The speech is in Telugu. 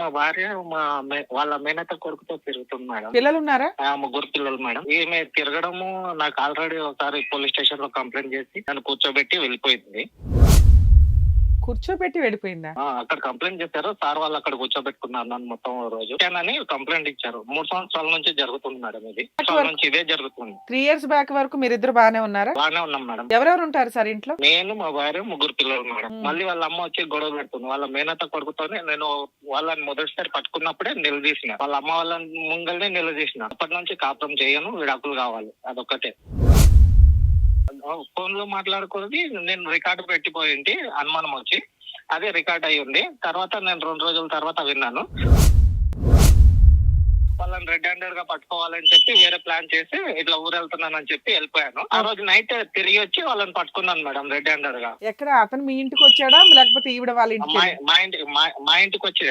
మా భార్య వాళ్ళ మేనత్త కొడుకుతో తిరుగుతుంది మేడం. పిల్లలు ఉన్నారా? ముగ్గురు పిల్లలు మేడం. ఈమె తిరగడము నాకు ఆల్రెడీ ఒకసారి పోలీస్ స్టేషన్ లో కంప్లైంట్ చేసి నన్ను కూర్చోబెట్టి వెళ్ళిపోయింది. కూర్చోబెట్టి వెళ్ళిపోయిందా? అక్కడ కంప్లైంట్ చేశారు సార్, వాళ్ళు అక్కడ కూర్చోబెట్టుకున్నారు నన్ను మొత్తం రోజు అని కంప్లైంట్ ఇచ్చారు. 3 సంవత్సరాల నుంచి జరుగుతుంది మేడం. ఇది సంవత్సరాల నుంచి ఇదే జరుగుతుంది. 3 ఇయర్స్ బ్యాక్ వరకు మీరిద్దరు బానే ఉన్నారా? బాగానే ఉన్నాం మేడం. ఎవరెవరు ఉంటారు సార్ ఇంట్లో? నేను, మా భార్య, ముగ్గురు పిల్లలు మేడం. మళ్ళీ వాళ్ళ అమ్మ వచ్చి గొడవ పెడుతుంది. వాళ్ళ మేనత్త కొడుకుతోనే నేను వాళ్ళని మొదటిసారి పట్టుకున్నప్పుడే నిలదీసిన, వాళ్ళ అమ్మ వాళ్ళ ముంగల్నే నిలదీసిన. అప్పటి నుంచి కాపురం చేయను, విడాకులు కావాలి, అదొక్కటే. ఫోన్ లో మాట్లాడుకున్నది నేను రికార్డు పెట్టిపోయింటి, అనుమానం వచ్చి అదే రికార్డ్ అయ్యి ఉంది. తర్వాత నేను 2 రోజుల తర్వాత విన్నాను. వాళ్ళని రెడ్ హ్యాండెడ్ గా పట్టుకోవాలని చెప్పి వేరే ప్లాన్ చేసి ఇట్లా ఊరెళ్తున్నానని చెప్పి వెళ్ళిపోయాను. ఆ రోజు నైట్ తిరిగి వచ్చి వాళ్ళని పట్టుకున్నాను మేడం రెడ్ హ్యాండెడ్ గా. ఎక్కడ అతను మీ ఇంటికి వచ్చాడా లేకపోతే ఈవిడ వాళ్ళ ఇంటికి? మా ఇంటికి వచ్చి